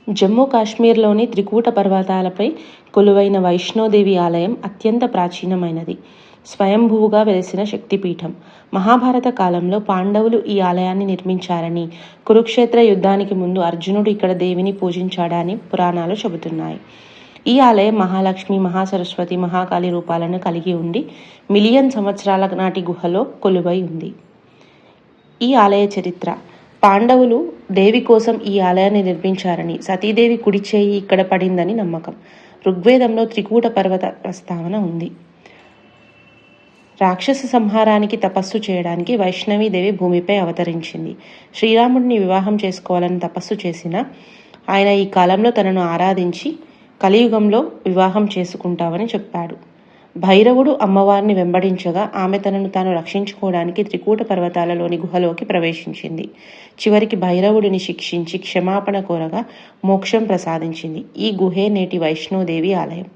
జమ్మూ కాశ్మీర్లోని త్రికూట పర్వతాలపై కొలువైన వైష్ణోదేవి ఆలయం అత్యంత ప్రాచీనమైనది. స్వయంభువుగా వెలిసిన శక్తిపీఠం. మహాభారత కాలంలో పాండవులు ఈ ఆలయాన్ని నిర్మించారని, కురుక్షేత్ర యుద్ధానికి ముందు అర్జునుడు ఇక్కడ దేవిని పూజించాడని పురాణాలు చెబుతున్నాయి. ఈ ఆలయం మహాలక్ష్మి, మహాసరస్వతి, మహాకాళి రూపాలను కలిగి ఉండి మిలియన్ సంవత్సరాల నాటి గుహలో కొలువై ఉంది. ఈ ఆలయ చరిత్ర: పాండవులు దేవి కోసం ఈ ఆలయాన్ని నిర్మించారని, సతీదేవి కుడి చేయి ఇక్కడ పడిందని నమ్మకం. ఋగ్వేదంలో త్రికూట పర్వత ప్రస్తావన ఉంది. రాక్షస సంహారానికి తపస్సు చేయడానికి వైష్ణవీదేవి భూమిపై అవతరించింది. శ్రీరాముడిని వివాహం చేసుకోవాలని తపస్సు చేసిన ఆయన ఈ కాలంలో తనను ఆరాధించి కలియుగంలో వివాహం చేసుకుంటామని చెప్పాడు. భైరవుడు అమ్మవారిని వెంబడించగా ఆమె తనను తాను రక్షించుకోవడానికి త్రికూట పర్వతాలలోని గుహలోకి ప్రవేశించింది. చివరికి భైరవుడిని శిక్షించి క్షమాపణ కోరగా మోక్షం ప్రసాదించింది. ఈ గుహే నేటి వైష్ణోదేవి ఆలయం.